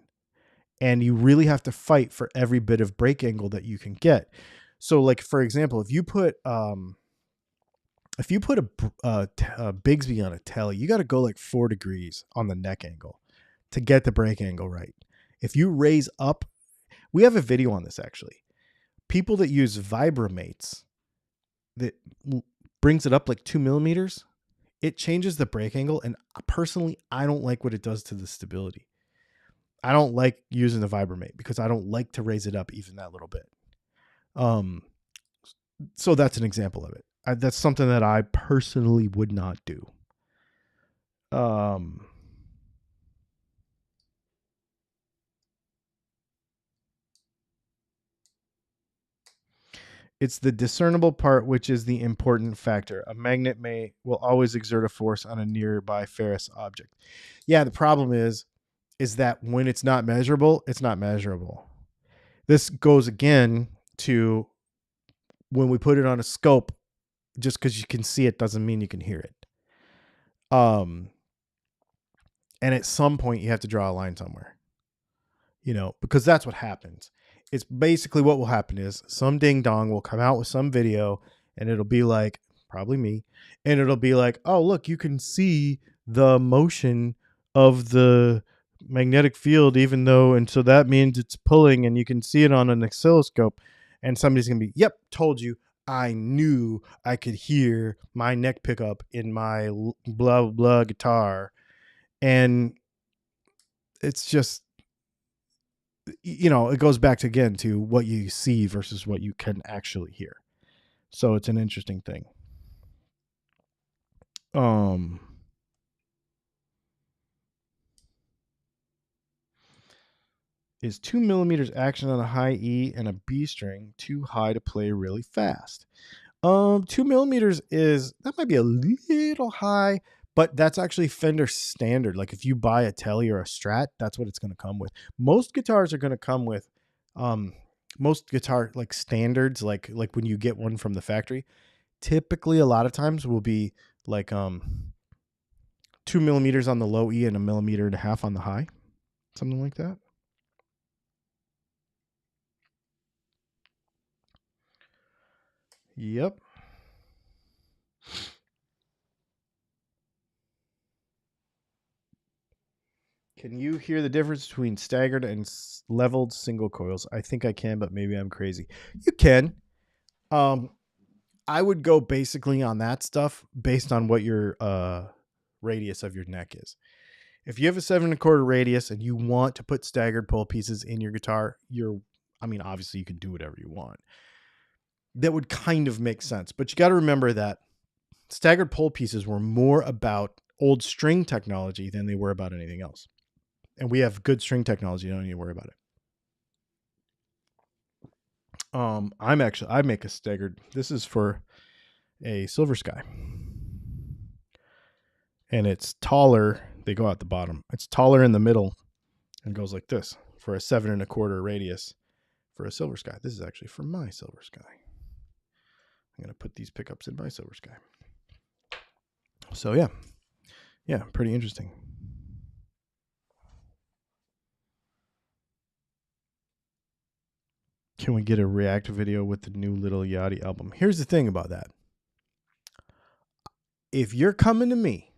And you really have to fight for every bit of break angle that you can get. So, like, for example, if you put a Bigsby on a Tele, you got to go like 4 degrees on the neck angle to get the break angle right. If you raise up, we have a video on this actually. People that use Vibramates that brings it up like 2 millimeters, it changes the break angle. And personally, I don't like what it does to the stability. I don't like using the Vibramate because I don't like to raise it up even that little bit. So that's an example of it. That's something that I personally would not do. It's the discernible part which is the important factor. A magnet will always exert a force on a nearby ferrous object. Yeah, the problem is that when it's not measurable, it's not measurable. This goes again to when we put it on a scope, just because you can see it doesn't mean you can hear it. And at some point you have to draw a line somewhere, because that's what happens. It's basically what will happen is some ding dong will come out with some video and it'll be like, probably me, and it'll be like, oh, look, you can see the motion of the magnetic field, even though, and so that means it's pulling and you can see it on an oscilloscope. And somebody's going to be, yep, told you. I knew I could hear my neck pickup in my blah, blah, blah guitar. And it's just, it goes back again to what you see versus what you can actually hear. So it's an interesting thing. Is 2 millimeters action on a high E and a B string too high to play really fast? 2 millimeters that might be a little high, but that's actually Fender standard. Like if you buy a Tele or a Strat, that's what it's going to come with. Most guitars are going to come with, most guitar like standards, like when you get one from the factory, typically a lot of times will be like 2 millimeters on the low E and 1.5 millimeters on the high, something like that. Yep. Can you hear the difference between staggered and leveled single coils? I think I can, but maybe I'm crazy. You can. I would go basically on that stuff based on what your radius of your neck is. If you have a 7 1/4 radius and you want to put staggered pole pieces in your guitar, obviously you can do whatever you want. That would kind of make sense, but you got to remember that staggered pole pieces were more about old string technology than they were about anything else. And we have good string technology. You don't need to worry about it. I make a staggered. This is for a Silver Sky. And it's taller. They go out the bottom. It's taller in the middle and goes like this for a 7 1/4 radius for a Silver Sky. This is actually for my Silver Sky. I'm going to put these pickups in my Silver Sky. So yeah, pretty interesting. Can we get a react video with the new Little Yachty album? Here's the thing about that. If you're coming to me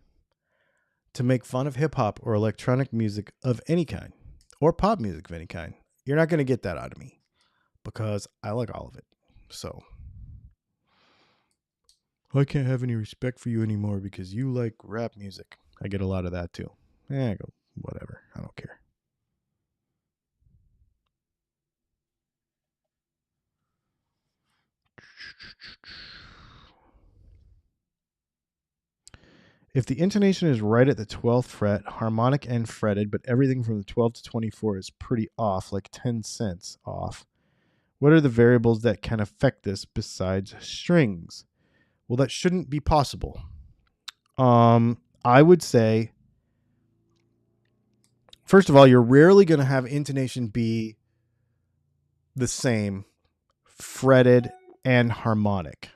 to make fun of hip hop or electronic music of any kind, or pop music of any kind, you're not going to get that out of me because I like all of it. So I can't have any respect for you anymore because you like rap music. I get a lot of that too. I go, whatever. I don't care. If the intonation is right at the 12th fret, harmonic and fretted, but everything from the 12 to 24 is pretty off, like 10 cents off, What are the variables that can affect this besides strings? Well, that shouldn't be possible. I would say, first of all, you're rarely going to have intonation be the same, fretted and harmonic.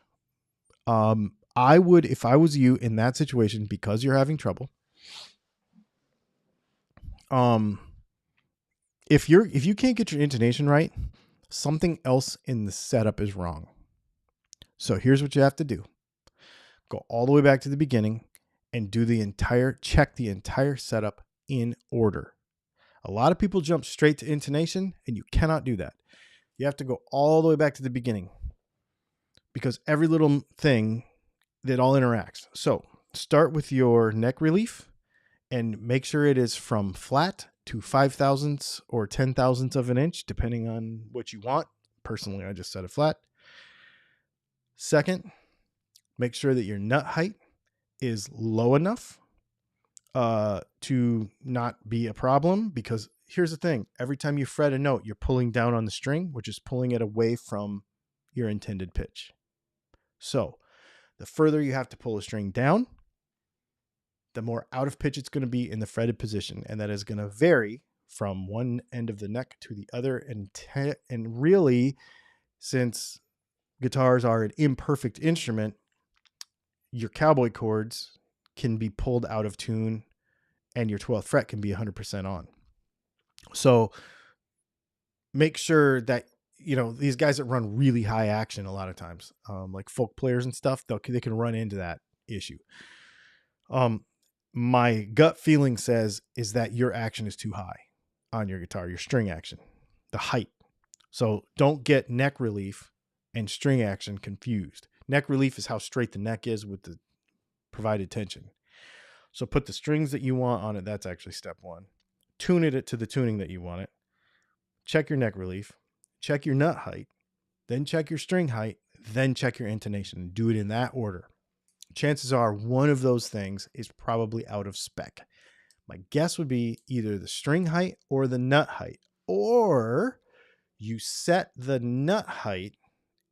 I would, if I was you in that situation, because you're having trouble, if you can't get your intonation right, something else in the setup is wrong. So here's what you have to do. Go all the way back to the beginning and check the entire setup in order. A lot of people jump straight to intonation, and you cannot do that. You have to go all the way back to the beginning because every little thing, that all interacts. So start with your neck relief and make sure it is from flat to 5/1000 or 10/1000 of an inch, depending on what you want. Personally, I just set it flat. Second, make sure that your nut height is low enough to not be a problem, because here's the thing. Every time you fret a note, you're pulling down on the string, which is pulling it away from your intended pitch. So the further you have to pull a string down, the more out of pitch it's going to be in the fretted position. And that is going to vary from one end of the neck to the other. And really, since guitars are an imperfect instrument, your cowboy chords can be pulled out of tune and your 12th fret can be 100% on. So make sure that, these guys that run really high action a lot of times, like folk players and stuff, they can run into that issue. My gut feeling says is that your action is too high on your guitar, your string action, the height. So don't get neck relief and string action confused. Neck relief is how straight the neck is with the provided tension. So put the strings that you want on it. That's actually step one. Tune it to the tuning that you want it. Check your neck relief, check your nut height, then check your string height, then check your intonation. Do it in that order. Chances are one of those things is probably out of spec. My guess would be either the string height or the nut height, or you set the nut height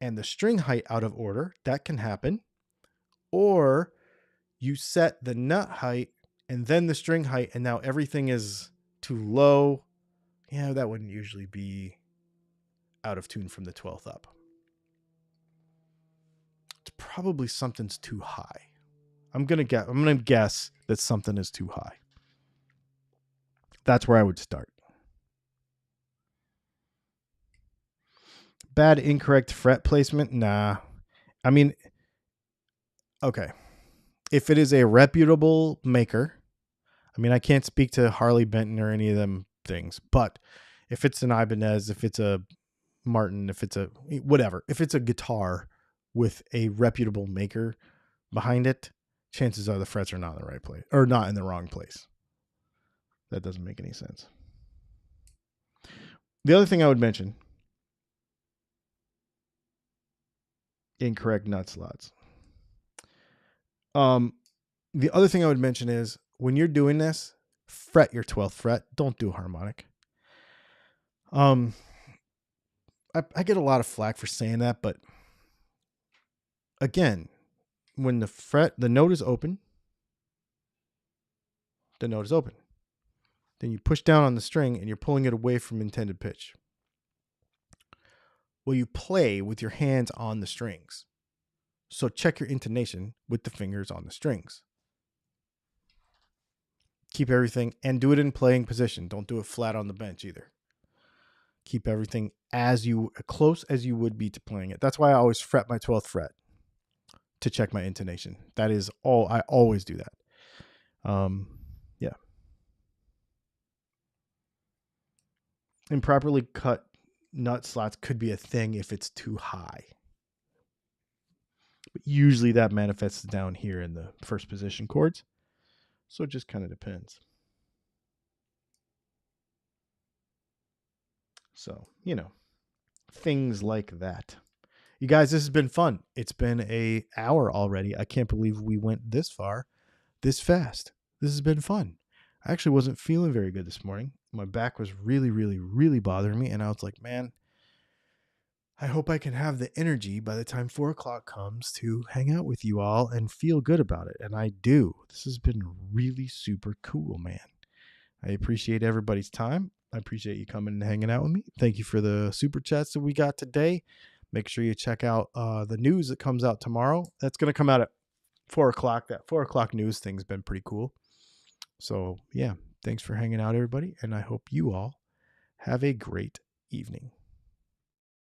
and the string height out of order. That can happen. Or you set the nut height and then the string height, and now everything is too low. Yeah, that wouldn't usually be out of tune from the 12th up. It's probably something's too high. I'm gonna guess that something is too high. That's where I would start. Bad incorrect fret placement? Nah. I mean, okay. If it is a reputable maker, I can't speak to Harley Benton or any of them things, but if it's an Ibanez, if it's a Martin, if it's a whatever, if it's a guitar with a reputable maker behind it, chances are the frets are not in the right place or not in the wrong place. That doesn't make any sense. The other thing I would mention, incorrect nut slots. The other thing I would mention is when you're doing this, fret your 12th fret. Don't do a harmonic. I get a lot of flack for saying that, but again, when the note is open, the note is open. Then you push down on the string and you're pulling it away from intended pitch. Well, you play with your hands on the strings. So check your intonation with the fingers on the strings. Keep everything and do it in playing position. Don't do it flat on the bench either. Keep everything as close as you would be to playing it. That's why I always fret my 12th fret to check my intonation. That is all. I always do that. Yeah. Improperly cut nut slots could be a thing if it's too high. But usually that manifests down here in the first position chords. So it just kind of depends. So, things like that. You guys, this has been fun. It's been an hour already. I can't believe we went this far, this fast. This has been fun. I actually wasn't feeling very good this morning. My back was really, really, really bothering me. And I was like, man, I hope I can have the energy by the time 4 o'clock comes to hang out with you all and feel good about it. And I do. This has been really super cool, man. I appreciate everybody's time. I appreciate you coming and hanging out with me. Thank you for the super chats that we got today. Make sure you check out the news that comes out tomorrow. That's going to come out at 4 o'clock. That 4 o'clock news thing's been pretty cool. So, yeah, thanks for hanging out, everybody. And I hope you all have a great evening.